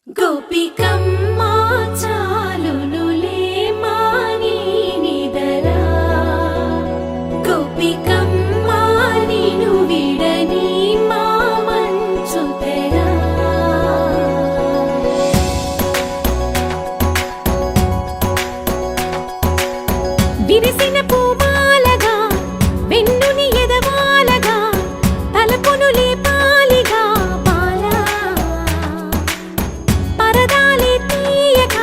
గోపికమ్మా చాలునులే మాని నిదరా గోపికమ్మా నిను విడని మా మంచు తెరా విరిసిన పూమాలగా వెన్నుని ఎదవాలగా తలపును లేపాలిగా పరదాలే తీయక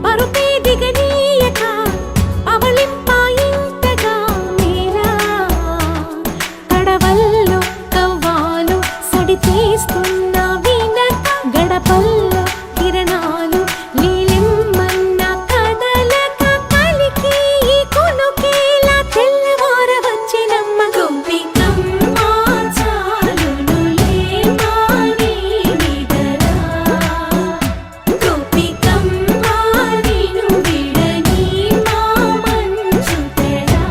పరుపే దిగనీయక అవళింపాయింతగా మేరా కడవల్లో కవ్వాలు సడి చేస్తున్న వీణత గడపల్లో కిరణాలు లీలిమ్మన్న కదలక కలికి ఈ కొనుకేలా తెల్లవార వచ్చినమ్మ గోపికమ్మా చాలునులే మాని నిదరా గోపికమ్మా నిను విడని మా మంచు తెరా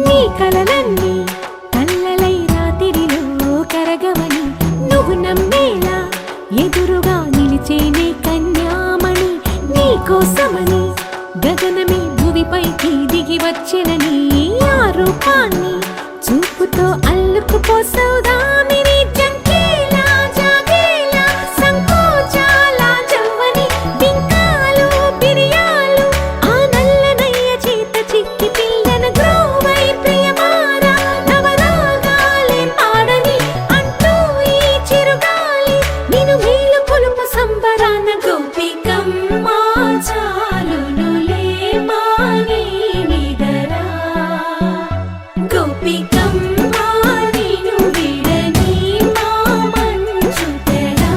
నీ కలలన్నీ కల్లలై రాత్రిలో కరగవని నువ్వు నమ్మేలా ఎదురుగా నిలిచేనే కన్యామణి నీ కోసమని గగనమే భువిపైకి దిగి వచ్చినని ఆ రూపాన్ని చూపుతో అల్లుకుపోసౌదామిని జంకేలా జాగేలా సంకోచాల జవ్వని బింకాలు బిరియాలు ఆ నల్లనయ్య చేత చిక్కి పిల్లన గ్రోవై ప్రియమారా నవరాగాలే పాడని అంటూ ఈ చిరుగాలి నిను మేలు కొలుపు సంబరాన గోపికమ్మా చాలునులే మాని నిదరా గోపికమ్మా నిను విడని మా మంచు తెరా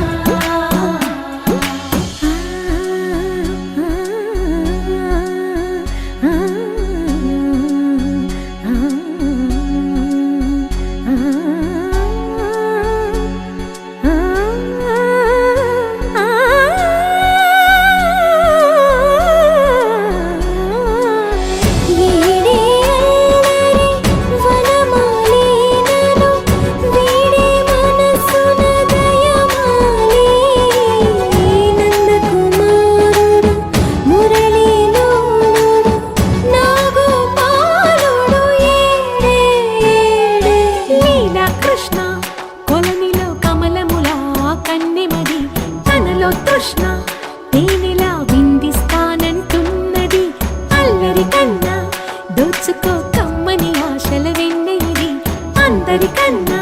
కృష్ణ కొలనిలో కమలములా కన్నెమది తనలో తృష్ణ తేనెలా విందిస్తానంటున్నది అల్లరి కన్నా దోచుకో కమ్మని ఆశల వెన్నెయిది అందరికన్నా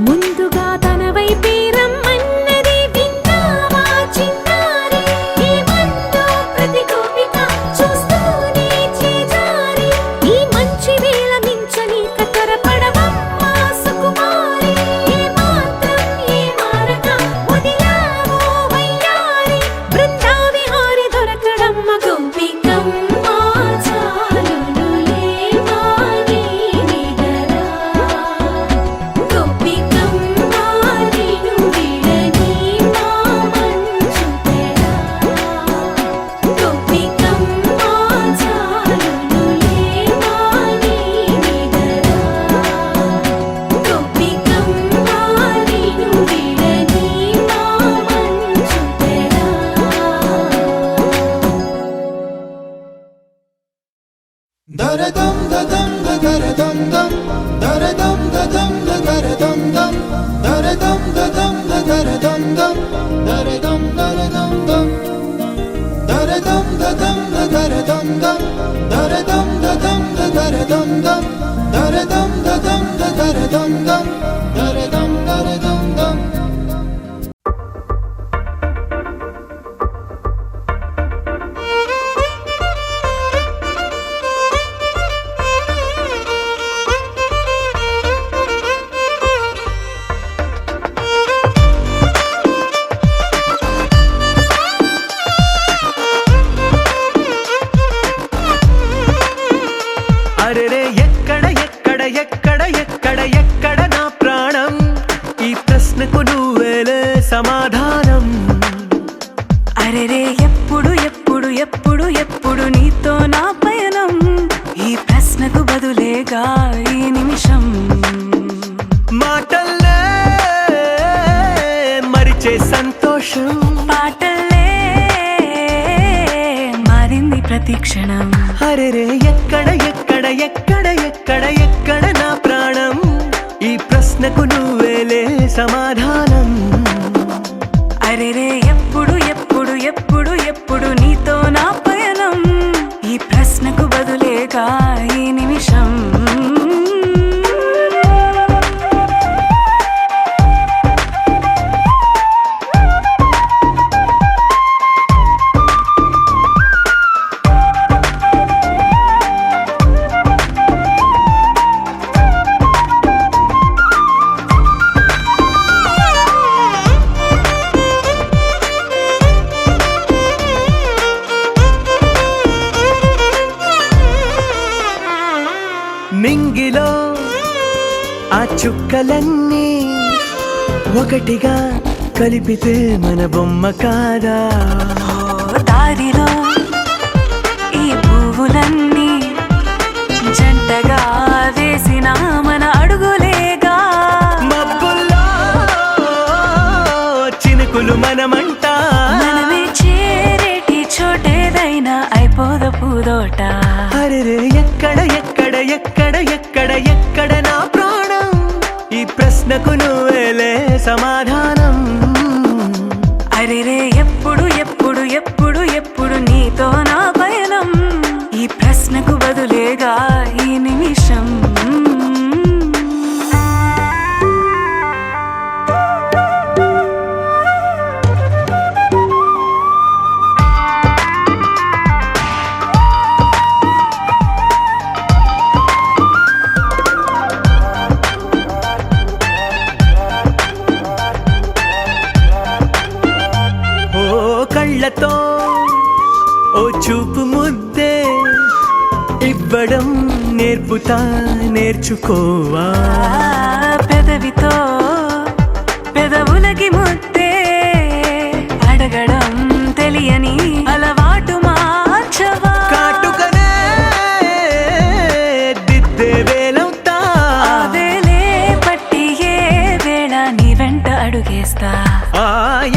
ముందుగా తన వైపే రమ్మన్నది విన్నావా చిన్నారి ఏమందో ప్రతి గోపిక చూస్తూనే చేజారి ఈ మంచి వేళ మించని కతరపడవమ్మా సుకుమారి ఏ మాత్రం ఏ మారక వదిలావో వయ్యారి బృందావిహారి దొరకడమ్మ గోపికమ్మా చాలునులే మాని నిదరా గోపికమ్మా నిను విడని మా మంచు తెరా గోపికమ్మా చాలునులే మాని నిదరా గోపికమ్మా నిను విడని మా మంచు తెరా దరదం దదం దరదం దం దరదం దదం దరదం దం దరదం దదం దరదం దం దరదం దరదం దం దరదం దదం దరదం దం దరదం దదం దరదం దం దరదం దదం దరదం దం దరదం దరదం దం అరెరే ఎప్పుడు ఎప్పుడు ఎప్పుడు ఎప్పుడు నీతో నా పయనం, ఈ ప్రశ్నకు బదులేగా ఈ నిమిషం. మాటల్లే మరిచే సంతోషం, పాటల్లే మారింది ప్రతి క్షణం. అరెరే ఎక్కడ ఎక్కడ ఎక్కడ ఎక్కడ ఎక్కడ నా ప్రాణం, ఈ ప్రశ్నకు నువ్వేలే సమాధానం. అరెరే ఎప్పుడు ఎప్పుడు ఎప్పుడు ఎప్పుడు నీతో నా పయనం, ఈ ప్రశ్నకు బదులేగా ఈ నిమిషం. మింగిలో ఆ చుక్కలన్నీ ఒకటిగా కలిపితే మన బొమ్మ కాదా. దారిలో ఈ పువ్వులన్నీ జంటగా వేసిన మన అడుగులేగా. మబ్బుల్లో చినుకులు మనమంట, మనమే చేరేటి చోటేదైనా అయిపోద పూదోట. అరెరే ఎక్కడ ఎక్కడ ఎక్కడ ఎక్కడ ఎక్కడ నా ప్రాణం, ఈ ప్రశ్నకు నువ్వేలే సమాధానం. అరెరే ఎప్పుడు ఎప్పుడు ఎప్పుడు ఎప్పుడు నీతో నా పయనం, ఈ ప్రశ్నకు బదులేగా ఈ నిమిషం. కళ్ళతో ఓ చూపు ముద్దే ఇవ్వడం నేర్పుతా, నేర్చుకోవా. పెదవితో పెదవులకి ముద్దే అడగడం తెలియని అలవాటు మార్చవా. కాటుకనే దిద్దే వేలవుతా, ఆ వేలే పట్టి ఏ వేళ నీ వెంట అడుగేస్తా.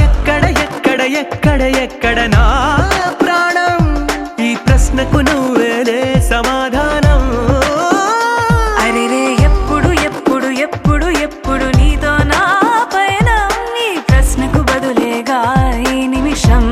ఎక్కడ ఎక్కడ ఎక్కడ ఎక్కడ నా ప్రాణం, ఈ ప్రశ్నకు నువ్వేలే సమాధానం. అరెరే ఎప్పుడు ఎప్పుడు ఎప్పుడు ఎప్పుడు నీతో నా పయనం, ఈ ప్రశ్నకు బదులేగా ఈ నిమిషం.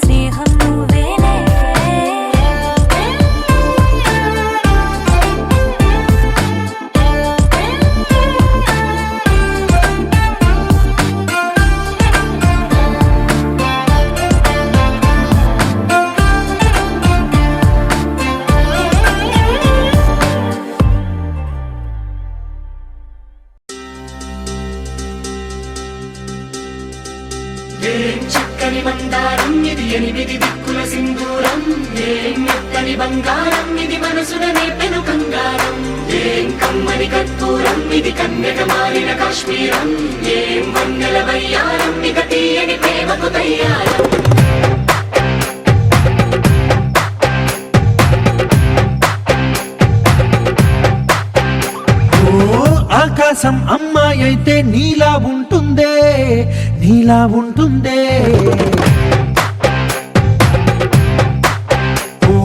స్నేహం నువ్వేలే. ఏం చక్కని మందారం ఇది ఎనిమిది దిక్కుల సింధూరం, ఏం మెత్తని బంగారం ఇది మనసున నేపెను కంగారం, ఏం కమ్మని కర్పూరం ఇది కన్యక మారిన కాశ్మీరం, ఏం వన్నెల వయ్యారం ఇక తీయని ప్రేమకు తయ్యారం. ఆకాశం అమ్మాయి అయితే నీలా ఉంటుందే, నీలా ఉంటుందే. ఓ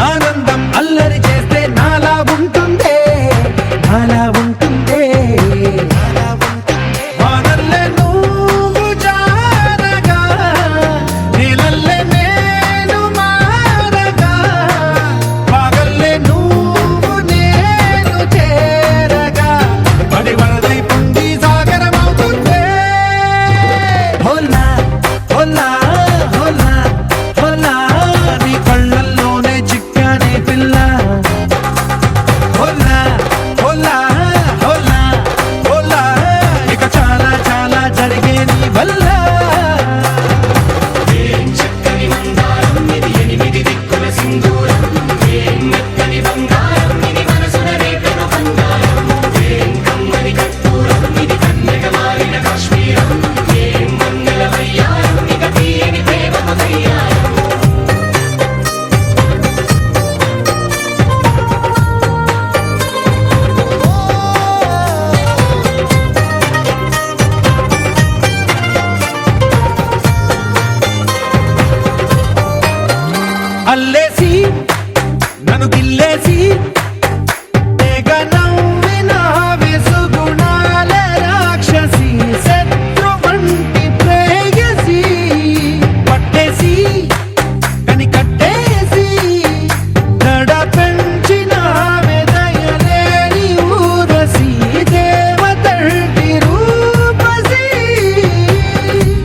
ఆనందం అల్లరి చేస్తే నాలా ఉంటుందే, నాలా ఉంటుందే. వానల్లే నువ్వు జారగా, నీలల్లే నేను మారగా, పగల్లే నువ్వు నేను చేరగా, పడి వరదై పొంగి సాగరమవుతుందే. హోలా హోలా హోలా హోలా, నీ కళ్ళల్లోనే చిక్కానే పిల్ల. హోలా హోలా హోలా హోలా, ఇక చాలా చాలా జరిగే నీ వల్ల. ఏం చక్కని మందారం ఇది ఎనిమిది దిక్కుల సింధూరం, ఏం మెత్తని బంగారం ఇది మనసున రేపెను కంగారం, ఏం కమ్మని కర్పూరం ఇది కన్యక మారిన కాశ్మీరం, ఏం వన్నెల వయ్యారం ఇక తీయని ప్రేమకు తయ్యారం. అల్లేసి నన్ను గిల్లేసి తెగ నవ్విన వెసుగుణాల రాక్షసి, శత్రు వంటి ప్రేయసి, పట్టేసి కని కట్టేసి దడ పెంచిన దయలేని ఊరసి, దేవతంటి రూపసి.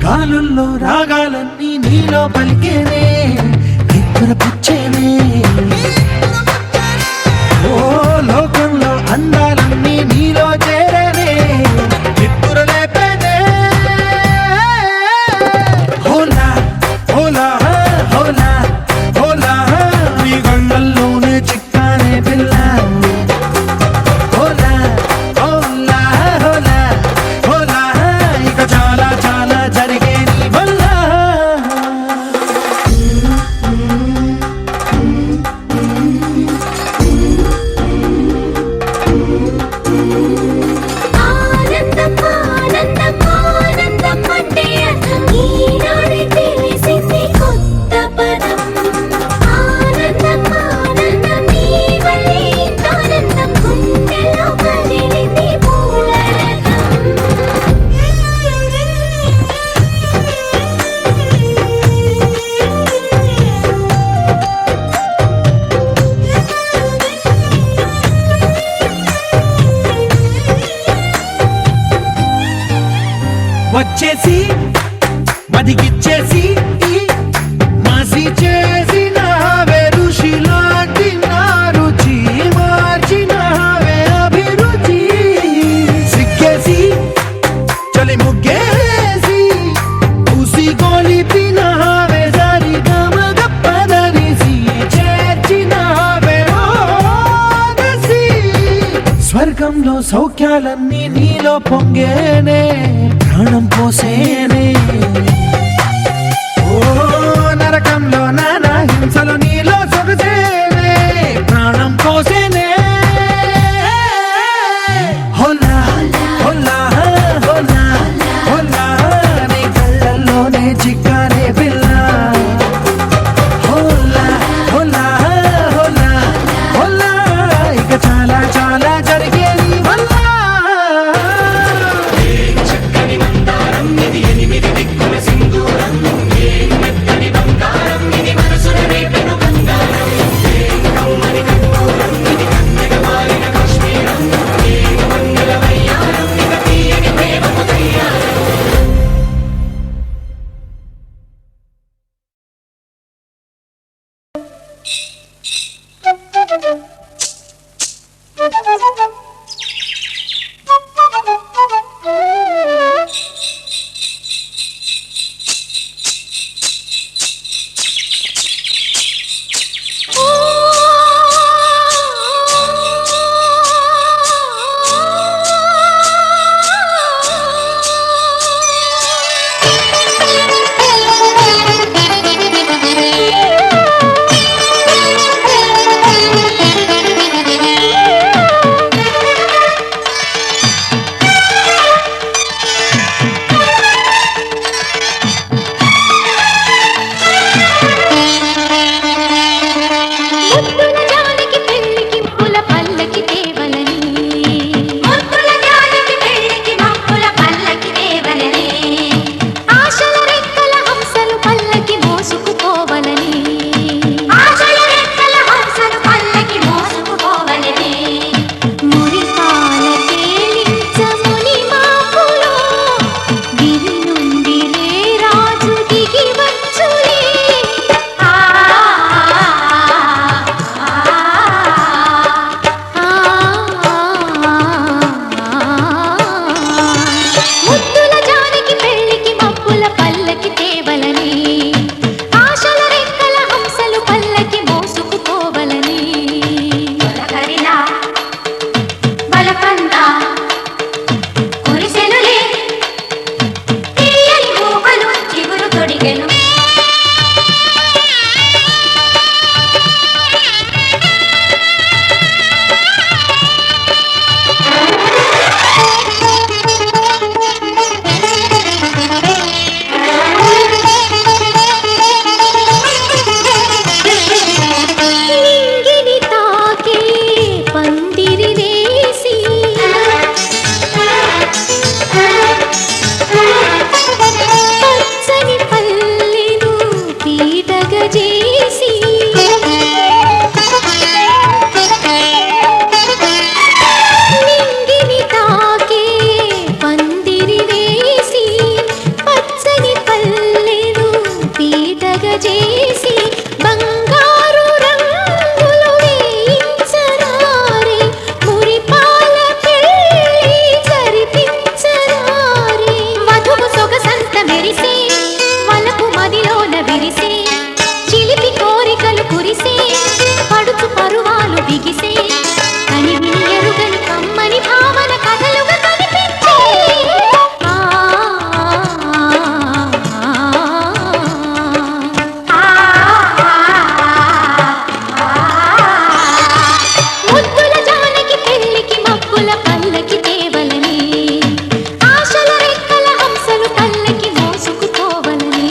గాలుల్లో రాగాలన్నీ నీలో పలికేనే, నిద్రపుచ్చేనే. ఓ లోకంలో అందాలన్నీ నీలో చేరేనే, నిద్రలేపేనే. హోలా హోలా హోలా హోలా, నీ కళ్ళల్లోనే చిక్కానే పిల్ల. హోలా హోలా హోలా హోలా, ఇక చాలా చాలా జరిగే నీ వల్ల. ఆనందం ఆనందం ఆనందం అంటే అర్థం ఈనాడే తెలిసింది కొత్త పదం. ఆనందం ఆనందం నీ వల్లే ఆనందం, గుండెలో కదిలింది పూలరథం. వచ్చేసి మదిగిచ్చేసి మాసి చేసినావే, ఋషిలాంటి నా రుచి మార్చినావే అభిరుచి. సిగ్గేసి చలి ముగ్గేసి పూసి గొలిపినావే, సరి గమగ పదనిసి చేర్చినావే ఓదసి. స్వర్గంలో సౌఖ్యాలన్నీ నీలో పొంగేనే, ప్రాణం పోసేనే. ఓ నరకంలో నానా హింసలు నీలో సొగసేనే, ప్రాణం పోసేనే. హోలా హోలా హోలా హోలా, నీ కళ్ళల్లోనే చిక్కానే పిల్ల. హోలా హోలా హోలా హోలా, ఇక చాలా చాలా జరిగే నీ వల్ల. చక్కని మందారం ఇది ఎనిమిది దిక్కుల సింధూరం, కలగజేసి బంగారు రంగులు వేయించరారే మురిపాల పెళ్ళి జరిపించరారే వధువు సొగసంత మెరిసే వలపు మదిలోన విరిసే చిలిపి కోరికలు కురిసే పడుచు పరువాలు బిగిసే కని విని ఎరుగని కమ్మని భావన కథలుగా కనిపించే ముద్దుల జానకి పెళ్ళికి మబ్బుల పల్లకి తేవలని ఆశల రెక్కల హంసలు పల్లకి మోసుకుపోవలని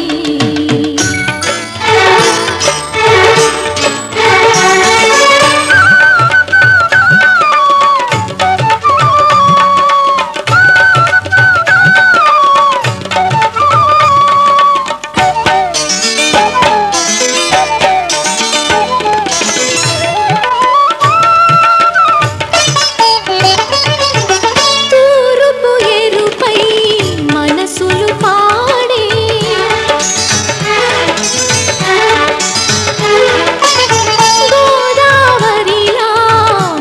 తూరుపు ఎరుపై మనసులు పాడే గోదావరిలా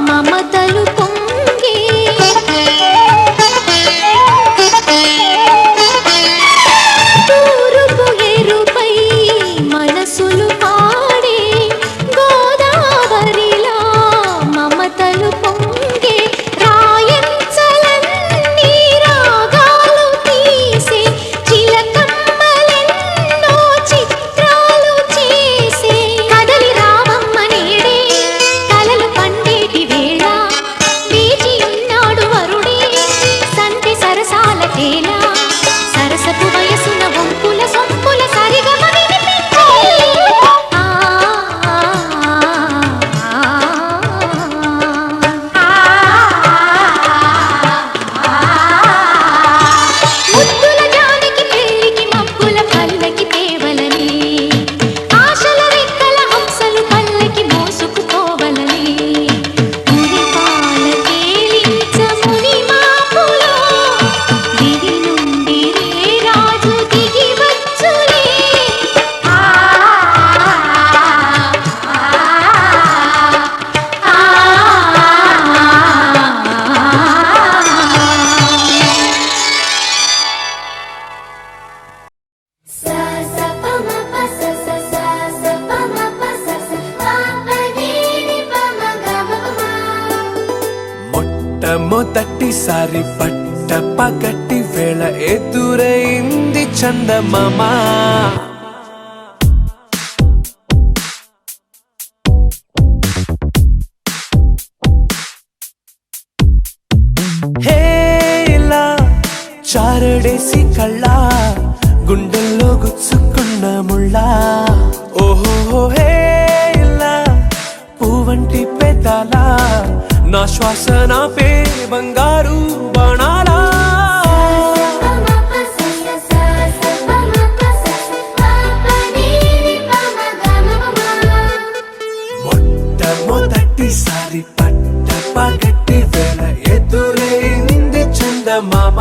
మమతలు పొంగే తూరుపు ఎరుపై మనసులు పాడే గోదావరిలా మమతలు పొంగే రాయంచలన్నీ రాగాలు తీసే చిలకమ్మలెన్నో చిత్రాలు చేసే కదలి రామమ్మ నేడే కలలు పండేటి వేళ వేచి ఉన్నాడు వరుడే సంటి సరసాల తేల సరసపు వయసున వంపుల సొంపుల సరిగమ వినిపించే ముద్దుల జానకి పెళ్ళికి మబ్బుల పల్లకి తేవలని ఆశల రెక్కల హంసలు పల్లకి మోసుకుపోవలని మురిపాల తేలించ ముని మాపులో దిగి నుండి రే రాజు దిగి వచ్చులే మొట్టమొదటిసారి పట్ట పగటి వేళ ఎదురైంది చందమామ హే ఇలా చారడేసి కళ్ళ గుండెల్లో గుచ్చుకున్న ముళ్ళ ఓహో హే ఇలా పువ్వంటి పెదాల నా శ్వాస నా పే బంగారు బాణాలా మొట్టమొదటిసారి పట్ట పగటి వేళ ఎదురైంది చందమామ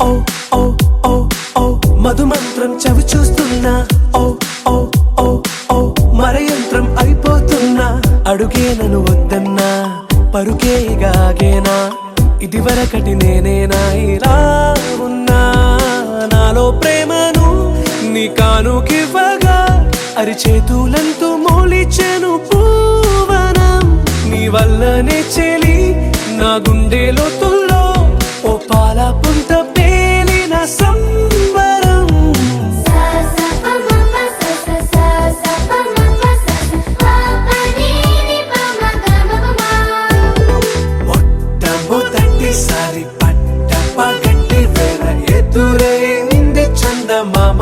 ఓ ఓ ఓ ఓ మధుమంత్రం చవి చూస్తున్నా ఓ ఓ ఓ ఓ మరయంత్రం అయిపోతున్నా అడుగే నన్ను వద్దన్నా పరుకేగాగేనా ఇదివరకటి నేనేనా ఇలా ఉన్నా నాలో ప్రేమను నీ కానుకివ్వగా అరిచేతులంతో మోలిచెను పూవనం నీ వల్లనే చెలి నా గుండెలో తుల్లో ఓ పాల పుంత పేలిన సంబరం మొట్టమొదటిసారి పట్ట పగటి వేళ ఎదురైంది చందమామ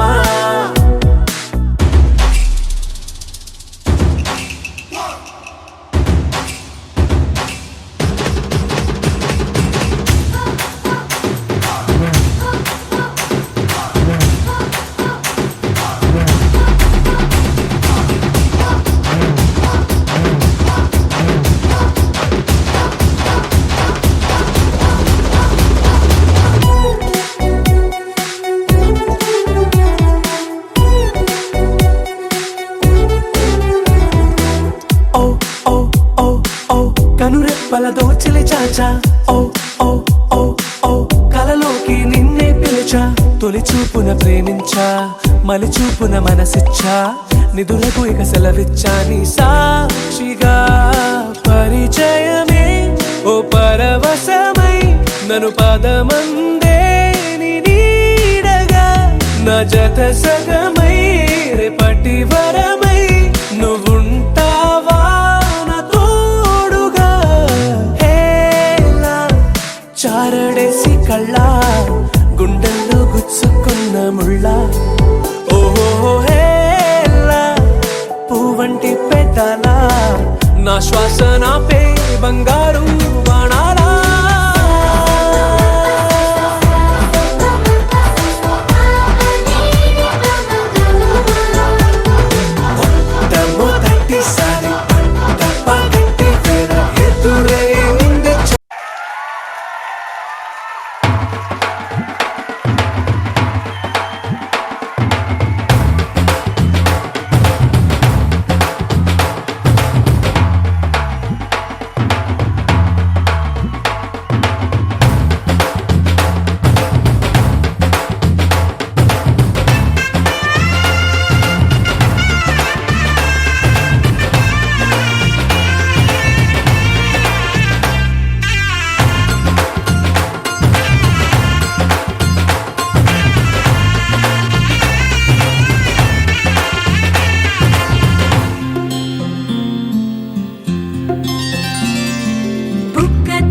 కనురెప్పల దోచిలి చాచా ఓ ఓ ఓ ఓ కలలోకి నిన్నే పిలిచా తొలి చూపున ప్రేమించా మలి చూపున మనసిచ్చా నిధులకు ఇక సెలవిచ్చా నీ సాక్షిగా పరిచయమే ఓ పరవశమై నన్ను పదమందే నీ నీడగా నా జత సగమై రేపటి వరమై నువ్వుంటావా నా తోడుగా హేలా చారడేసి కళ్ళ గుండెల్లో గుచ్చుకున్న ముళ్ళ ఓహో హేలా పువ్వంటి పెద్దల నా శ్వాస నాపే బంగారు బాణాలా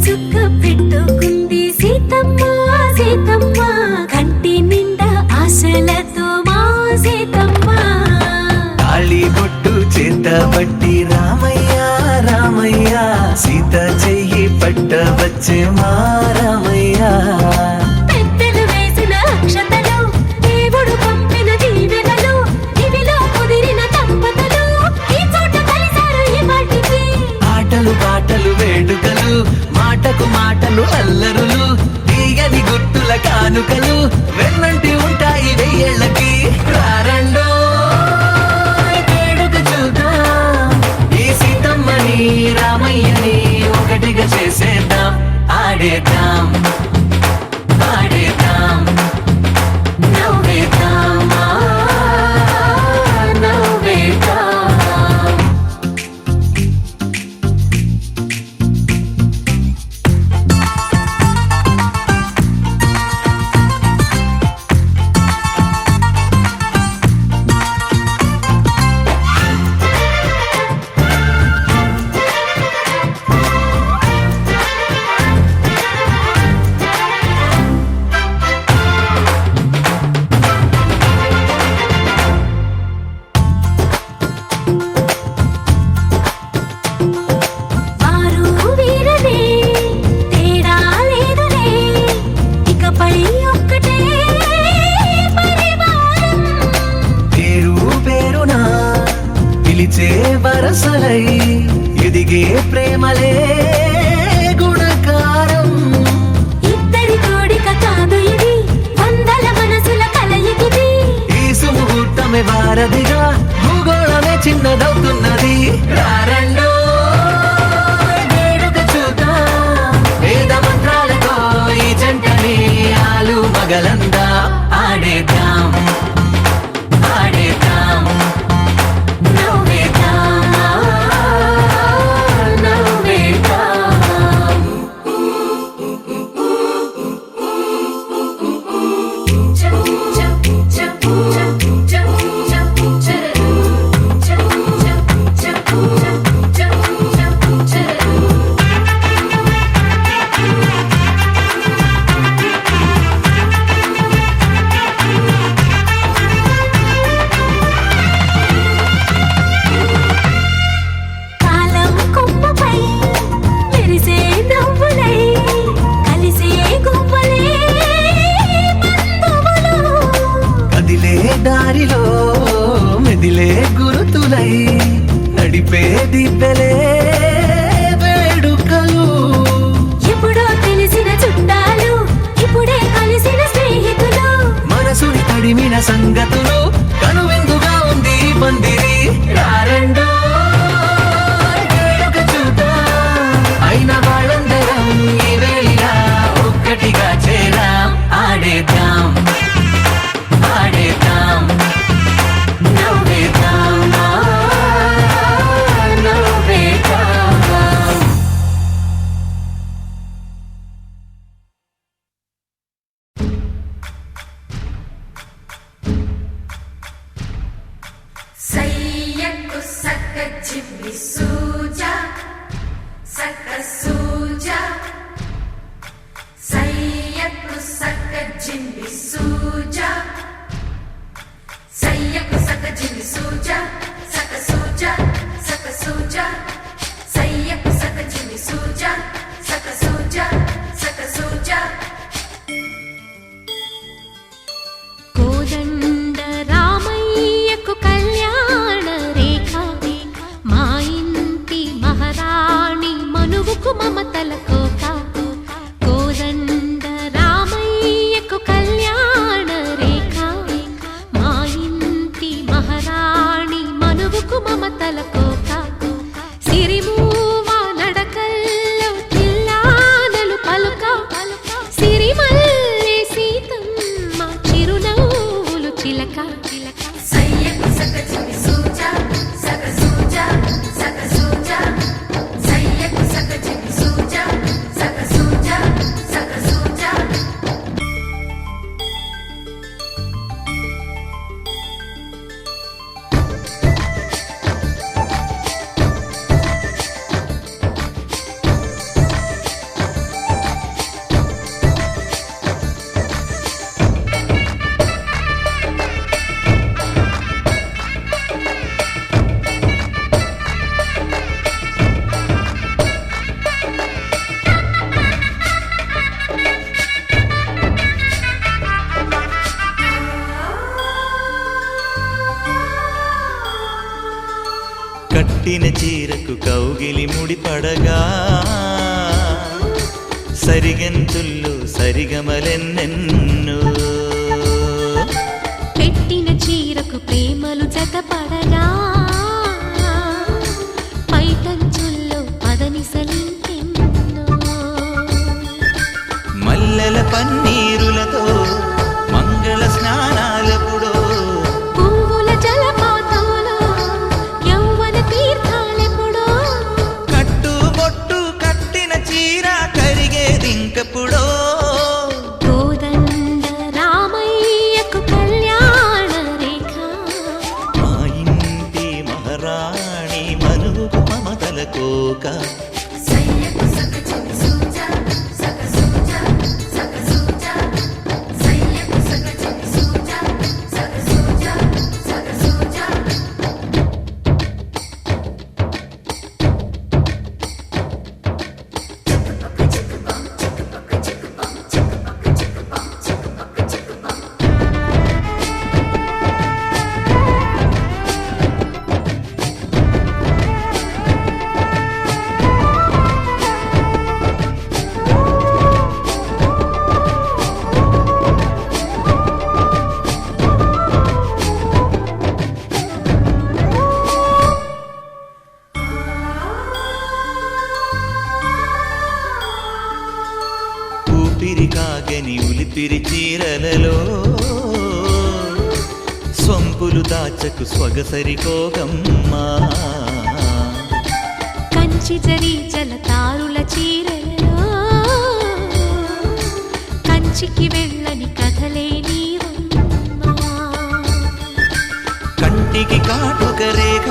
చుక్క పెట్టుకుంది సీతమ్మ సీతమ్మ కంటి నిండా ఆశలతో మా సీతమ్మ తాళి బొట్టు చేత బట్టి రామయ్య రామయ్య సీత చెయ్యి పట్ట వచ్చే మా రామయ్య పెద్దలు వేసిన అక్షతలు దేవుడు పంపిన దీవెనలు ఇవిలో కుదిరిన దంపతులు ఈ చోట కలిసారు ఈ పాటికి ఆటలు పాటలు వేడుకలు మాటకు మాటలు అల్లరులు తీయని గుర్తుల కానుకలు వెన్నంటి ఉంటాయి వెయ్యేళ్ళకి రారండో వేడుక చూద్దాం ఈ సీతమ్మని రామయ్యని ఒకటిగా చేసేద్దాం ఆడేద్దాం ఆడేద్దాం నవ్వేద్దాం నవ్వేద్దాం వరసలై ఎదిగే ప్రేమలే గుణకారం ఇద్దరి కోడిక కాదు ఇది వందల మనసుల కలయికిది ఈ సుముహూర్తమే వారధిగా భూగోళమే చిన్నదవుతున్నది రారండో వేడుక చూద్దాం వేద మంత్రాలతో ఈ జంటని ఆలు మగలందా ఆడేద్దాం ఆడేద్దాం Jump. ముడిపడగా సరిగెంతుల్లో సరిగమలెన్నెన్నో పెట్టిన చీరకు ప్రేమలు జతపడగా పైటంచుల్లో పదనిసలింకెన్నో మల్లెల పన్నీరులతో మంగళ స్నానాలెప్పుడో పువ్వుల జలపాతంలో యౌవన తీర్థాలెప్పుడో కట్టుబొట్టు కట్టిన చీర కరిగేదింకప్పుడో కోదండ రామయ్యకు కళ్యాణ రేఖ మా ఇంటి మహారాణి మనువు మమతల కోక ఊపిరి కాగని ఉలిపిరి చీరలలో సొంపులు దాచకు స్వగసరికోగమ్మా కంచి జరి జలతారుల చీరలలో కంచికి వెళ్ళని కథలే నీవమ్మా కంటికి కాటుక రేఖ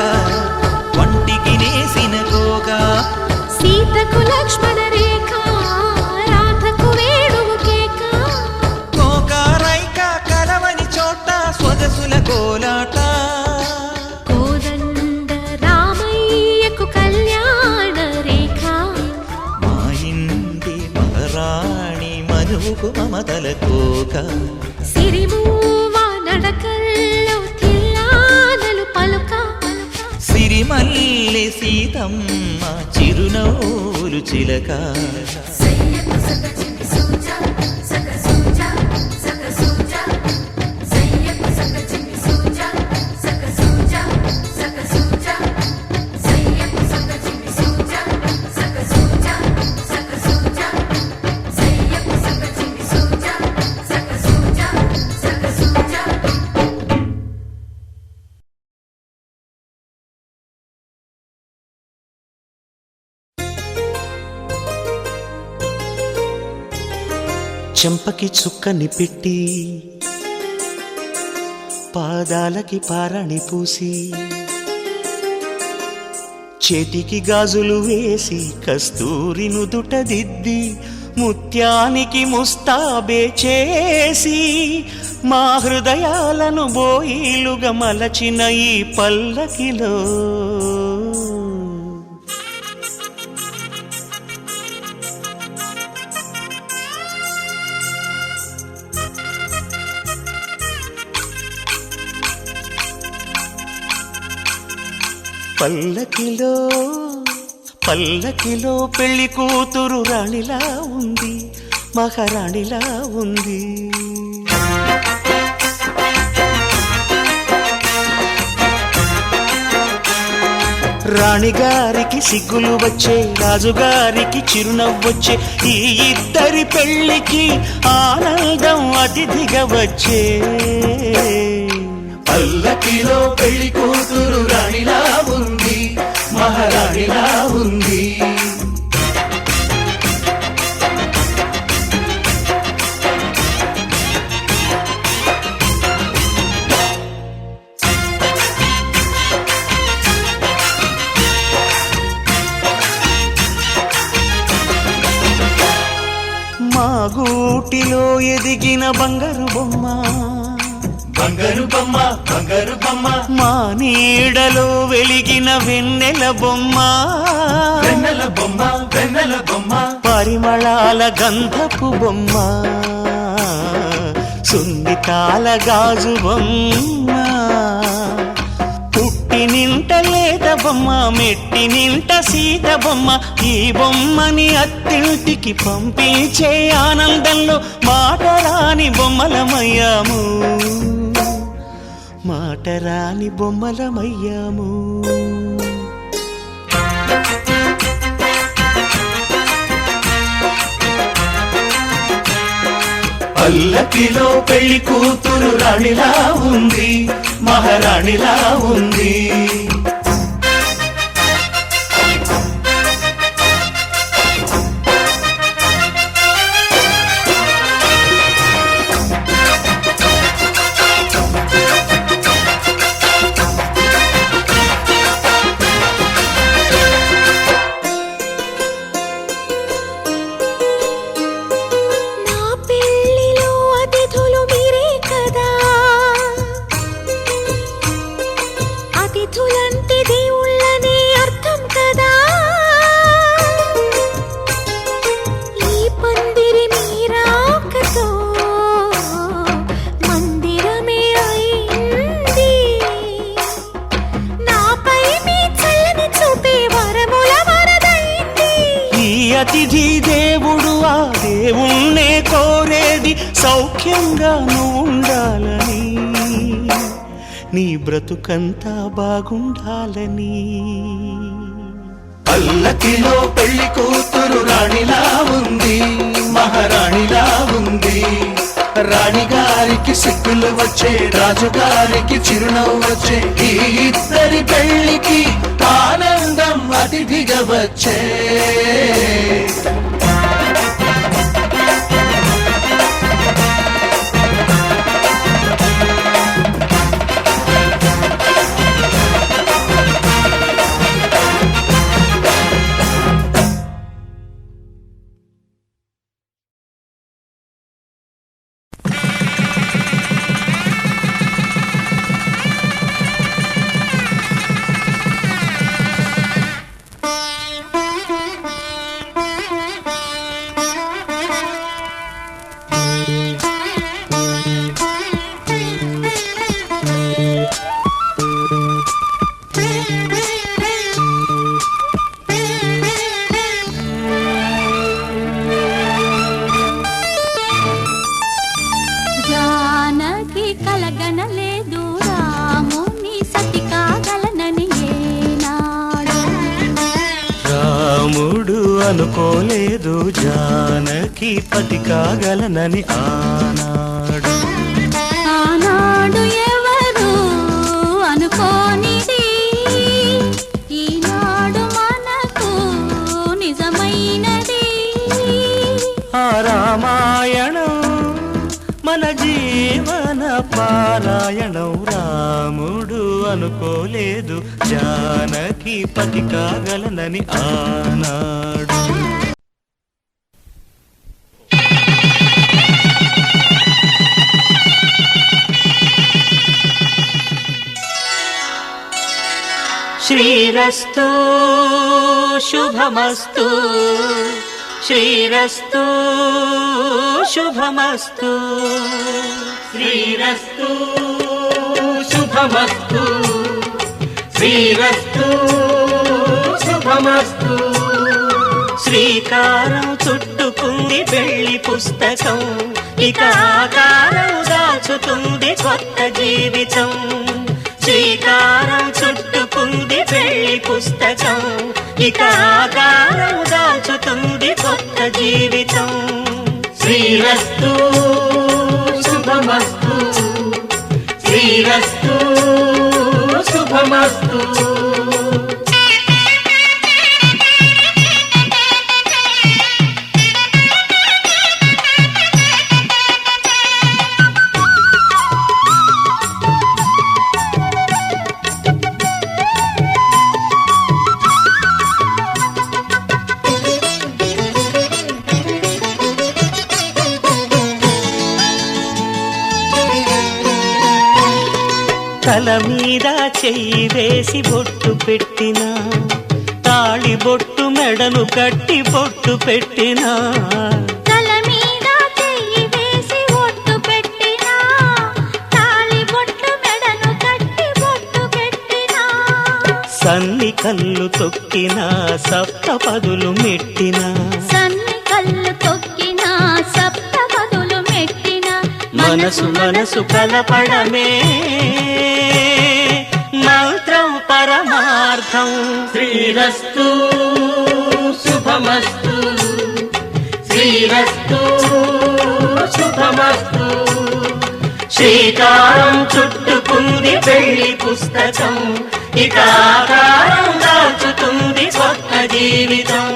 వంటికి నేసిన కోగా సీతకు లక్ష్మణ రేఖ రాధకు వేణువు కేక కోకారైక కలవని చోట స్వగసుల కోలాట కోదండ రామయ్యకు కళ్యాణ రేఖ మా ఇంటి మహారాణి మనువుకు మమతల కోక సిరిమూవ నడకల్లో తిల్లానలు పలుక సిరిమల్లె సీతమ్మ చిరునవ్వులు చిలక చెంపకి చుక్కని పెట్టి పాదాలకి పారాణి పూసి చేతికి గాజులు వేసి కస్తూరి నుదుట దిద్ది ముత్యానికి ముస్తాబే చేసి మా హృదయాలను బోయిలుగా మలచిన ఈ పల్లకిలో పల్లకిలో పల్లకిలో పెళ్లి కూతురు రాణిలా ఉంది, మహారాణిలా ఉంది. రాణిగారికి సిగ్గులు వచ్చే, రాజుగారికి చిరునవ్వొచ్చే, ఈ ఇద్దరి పెళ్లికి ఆనందం అతిథిగా వచ్చే. పల్లకిలో పెళ్లి కూతురు రాణిలా ఉంది, మహారాణిలా ఉంది. మా గూటిలో ఎదిగిన బంగారు బొమ్మ, బంగారు బొమ్మ, బంగారు బొమ్మ, మా నీడలో వెలిగిన వెన్నెల బొమ్మ, వెన్నెల బొమ్మ, వెన్నెల బొమ్మ, పరిమళాల గంధపు బొమ్మ, సున్నితాల గాజు బొమ్మ, పుట్టినింట లేత బొమ్మ మెట్టి నింట సీత బొమ్మ ఈ బొమ్మని అత్తింటికి పంపించే ఆనందంలో మాటరాని బొమ్మలమయ్యాము మాటరాని బొమ్మలమయ్యాము పల్లకిలో పెళ్లి కూతురు రాణిలా ఉంది మహారాణిలా ఉంది నా పెళ్ళిలో అతిథులు మీరే కదా అతిథులంటే దేవుళ్ళని అర్థం కదా ఈ పందిరి మీరాకతో మందిరమే అయింది నాపై మీ చల్లని చూపే వరముల వరదైంది ఈ అతిథి దేవుడు ఆ దేవుణ్ణే కోరేది సౌఖ్యంగా నువ్వు ఉండాలని నీ బ్రతుకంతా బాగుండాలని పల్లకిలో పెళ్లి కూతురు రాణిలా ఉంది మహారాణిలా ఉంది రాణిగారికి సిగ్గులు వచ్చే రాజుగారికి చిరునవ్వు వచ్చే ఈ ఇద్దరి పెళ్లికి ఆనందం అతిథిగా వచ్చే జానకి కలగనలేదు రాముని సతి కాగలనని ఏనాడు రాముడు అనుకోలేదు జానకి పతి కాగలనని ఆనాడు ఆనాడు ఎవరు అనుకోనిది ఈనాడు మనకు నిజమైనది ఆ రామాయణం మన జీవన పారాయణం రాముడు అనుకోలేదు జానకి పతి కాగలనని ఆనాడు శ్రీరస్తు శుభమస్తు శ్రీరస్తు శుభమస్తు శ్రీరస్తు శుభమస్తు శ్రీరస్తు శుభమస్తు శ్రీకారం చుట్టుకుంది పెళ్లి పుస్తకం ఇక ఆకారం దాచుతుంది కొత్త జీవితం శ్రీకారం చుట్టుకుంది పెళ్లి పుస్తకం ఇక ఆకారం దాచుతుంది కొత్త జీవితం శ్రీరస్తు శుభమస్తు శ్రీరస్తు శుభమస్తు తల మీద చెయ్యి వేసి బొట్టు పెట్టినా తాళి బొట్టు మెడను కట్టి బొట్టు పెట్టినా తల మీద చెయ్యి వేసి బొట్టు పెట్టినా తాళి బొట్టు మెడను కట్టి బొట్టు పెట్టినా సన్ని కళ్ళు తొక్కిన సప్తపదులు మెట్టిన సన్ని కళ్ళు తొక్కిన సప్తపదులు మెట్టిన మనసు మనసు కలపడమే మంత్రం పరమార్థం. శ్రీరస్తు శుభమస్తు శ్రీరస్తు శుభమస్తు. శ్రీకారం చుట్టుకుంది పెళ్లి పుస్తకం, ఇక ఆకారం దాచుతుంది కొత్త జీవితం.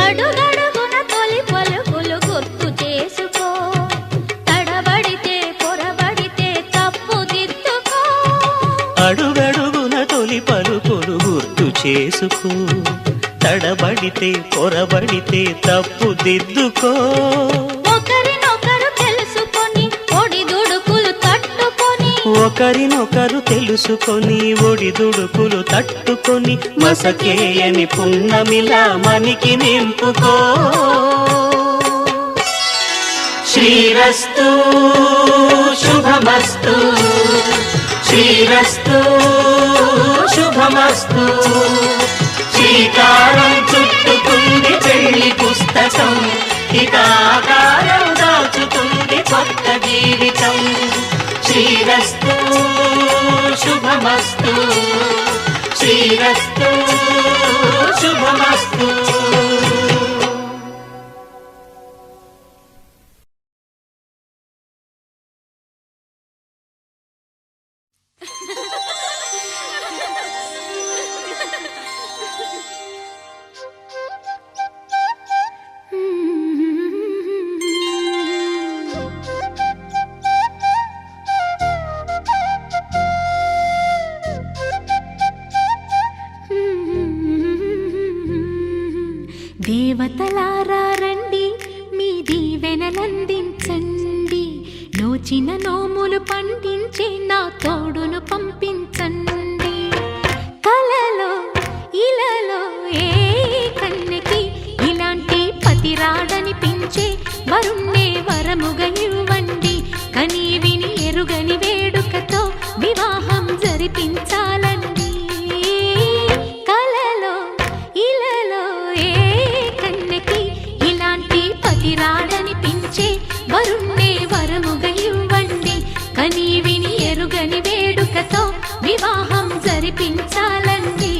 అడుగడుగున తొలి పలుకులు గుర్తు చేసుకో, తడబడితే పొరబడితే తప్పు దిద్దుకో. అడుగడుగున తొలి పలుకులు గుర్తు చేసుకో, తడబడితే పొరబడితే తప్పు దిద్దుకో. ఒకరినొకరు తెలుసుకొని ఒడిదుడుకులు తట్టుకొని, ఒకరినొకరు తెలుసుకొని ఒడిదుడుకులు తట్టుకొని మసకేయని పున్నమిలా మనికి నింపుకో. శ్రీరస్తు శుభమస్తు శ్రీరస్తు శుభమస్తు. శ్రీకారం చుట్టుకుంది పెళ్లి పుస్తకం, ఇక ఆకారం దాచుతుంది కొత్త జీవితం. శ్రీరస్తు శుభమస్తు శ్రీరస్తు శుభమస్తు. దేవతలారా రండి, మీ దీవెనలందించండి. నోచిన నోములు పండించే నా తోడును పంపించండి. కలలో ఇలలో ఏ కన్నెకి ఇలాంటి పతి రాడనిపించే వరుణ్ణే వరముగా ఇవ్వండి. కని విని ఎరుగని వేడుకతో వివాహం జరిపించాలండి. కలలో ఇలలో ఏ కన్నెకి ఇలాంటి పతి రాడనిపించే వరుణ్ణే వరముగా ఇవ్వండి. కని విని ఎరుగని వేడుకతో వివాహం జరిపించాలండి.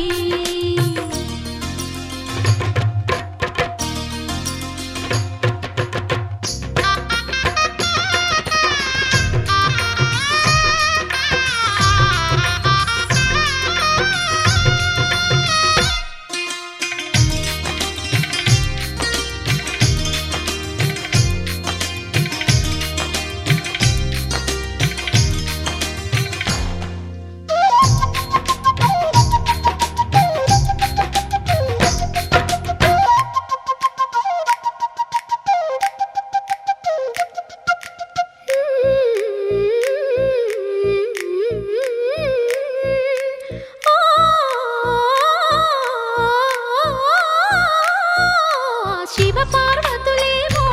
శివ పార్వతులేమో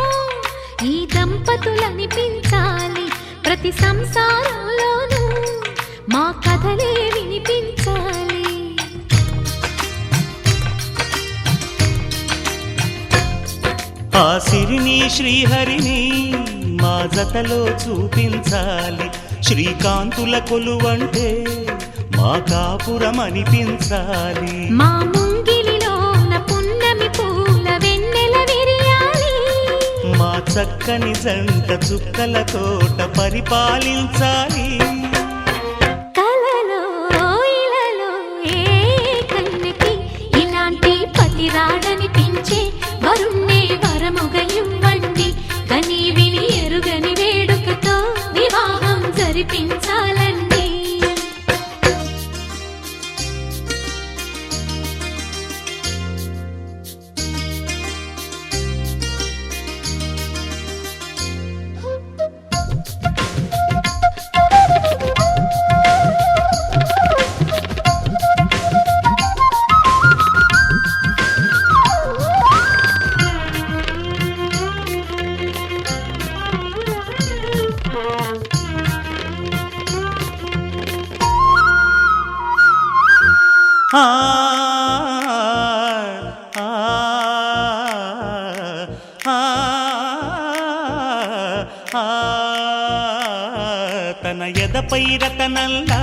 ఈ దంపతులనిపించాలి. ప్రతి సంసారంలోనూ మా కథలే వినిపించాలి. ఆ సిరిని శ్రీహరిని మా జతలో చూపించాలి. శ్రీకాంతుల కొలువంటే మా కాపురం అనిపించాలి. మా ముంగిలిలోన పున్నమి పూల వెన్నెల విరియాలి. మా చక్కని జంట చుక్కల తోట పరిపాలించాలి. కలలో ఇలలో ఏ కన్నెకి ఇలాంటి పతి రాడనిపించే వరుణ్ణే వరముగా ఇవ్వండి. కని విని ఎరుగని వేడుకతో వివాహం జరిపించాలండి. ఆ ఆ ఆ ఆ తన ఎదపై రతనల్లా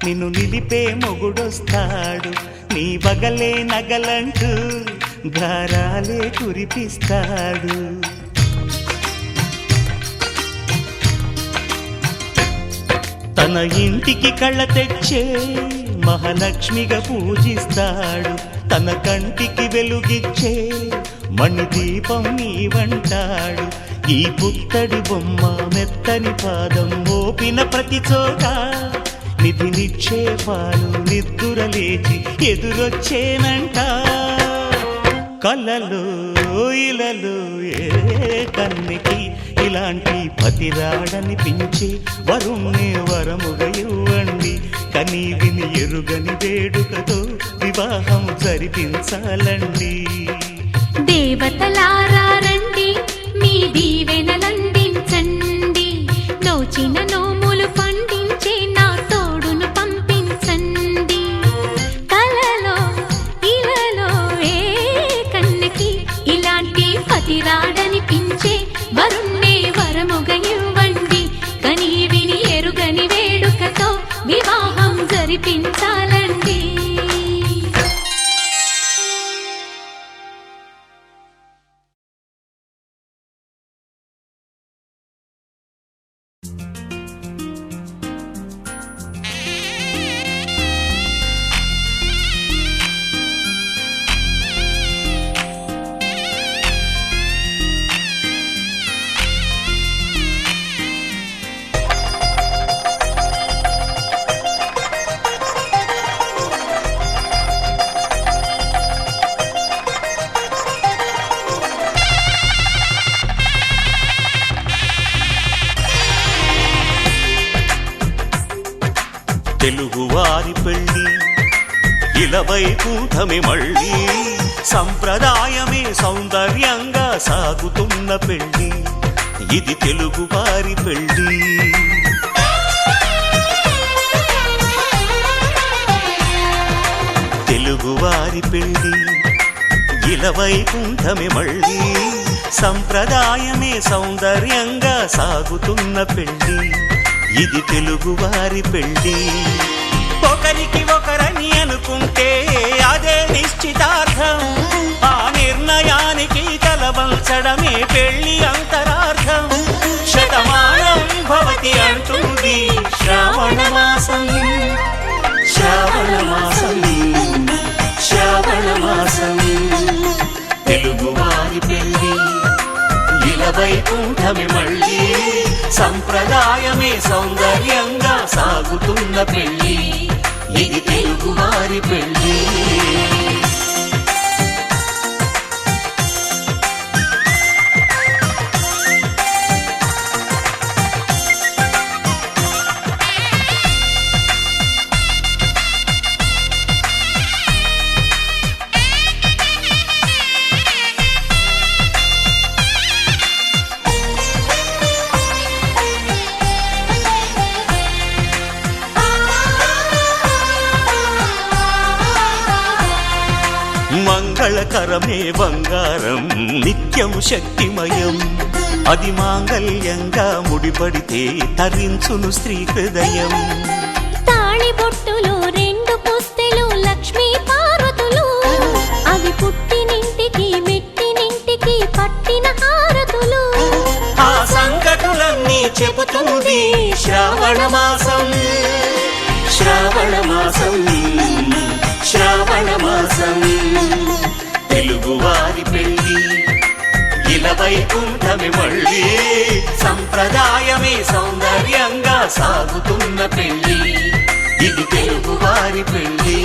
నిన్ను నిలిపే మొగుడొస్తాడు, నీ బగలే నగలంటూ గారాలే కురిపిస్తాడు. తన ఇంటికి కళ్ళ తెచ్చే మహాలక్ష్మిగా పూజిస్తాడు, తన కంటికి వెలుగిచ్చే మణిదీపం నీవంటాడు. ఈ పుత్తడి బొమ్మ మెత్తని పాదం మోపిన ప్రతి చోట నిధి నిక్షేపాలు నిద్దురలేచి ఎదురొచ్చేనంట. కళ్ళలో ఇలలో ఏ కన్నికి ఇలాంటి పతిరాడనిపించి వరుణ్ణి వరముగా ఇవ్వండి. కనీ విని ఎరుగని వేడుకతో వివాహం జరిపించాలండి. దేవతలారా రండి, మీ దీవెనలందించండి. నోచిన నోములు పండించే నా తోడును పంపించండి. కలలో ఇలలో ఏ కన్నకి ఇలాంటి పతిరాడనిపించే వరుణ్ణే వరముగా ఇవ్వండి. కనీ విని ఎరుగని వేడుకతో వివాహం జరిపించాలండి. తెలుగువారి పెళ్ళి ఇలవైకుంఠమే మళ్ళీ, సంప్రదాయమే సౌందర్యంగా సాగుతున్న పెళ్ళి, ఇది తెలుగువారి పెళ్ళి. తెలుగువారి పెళ్ళి ఇలవైకుంఠమే మళ్ళీ, సంప్రదాయమే సౌందర్యంగా సాగుతున్న పెళ్ళి, ఇది తెలుగువారి పెళ్ళి. ఒకరికి ఒకరని అనుకుంటే అదే నిశ్చితార్థం, ఆ నిర్ణయానికి తలవంచడమే పెళ్ళి అంతరార్థం. శతమానం భవతి అంటుంది శ్రావణ మాసం, శ్రావణ మాసం, శ్రావణ మాసం. తెలుగువారి పెళ్ళి ఇలవైకుంఠమే మళ్ళీ, సంప్రదాయమే సౌందర్యంగా సాగుతున్న పెళ్ళి, ఇది తెలుగువారి పెళ్ళి. మంగళకరమే బంగారం నిత్యం శక్తిమయం, అది మాంగళ్యంగా ముడిపడితే తరించును స్త్రీ హృదయం. తాళి బొట్టులో రెండు పుస్తెలు లక్ష్మీ పార్వతులు, అవి పుట్టినింటికి మెట్టినింటికి పట్టిన హారతులు. ఆ సంకటులన్నీ చెబుతుంది శ్రావణ మాసం, శ్రావణ మాసం, శ్రావణ మాసం. తెలుగువారి పెళ్ళి ఇలవైకుంఠమే మళ్ళీ, సంప్రదాయమే సౌందర్యంగా సాగుతున్న పెళ్ళి, ఇది తెలుగువారి పెళ్ళి.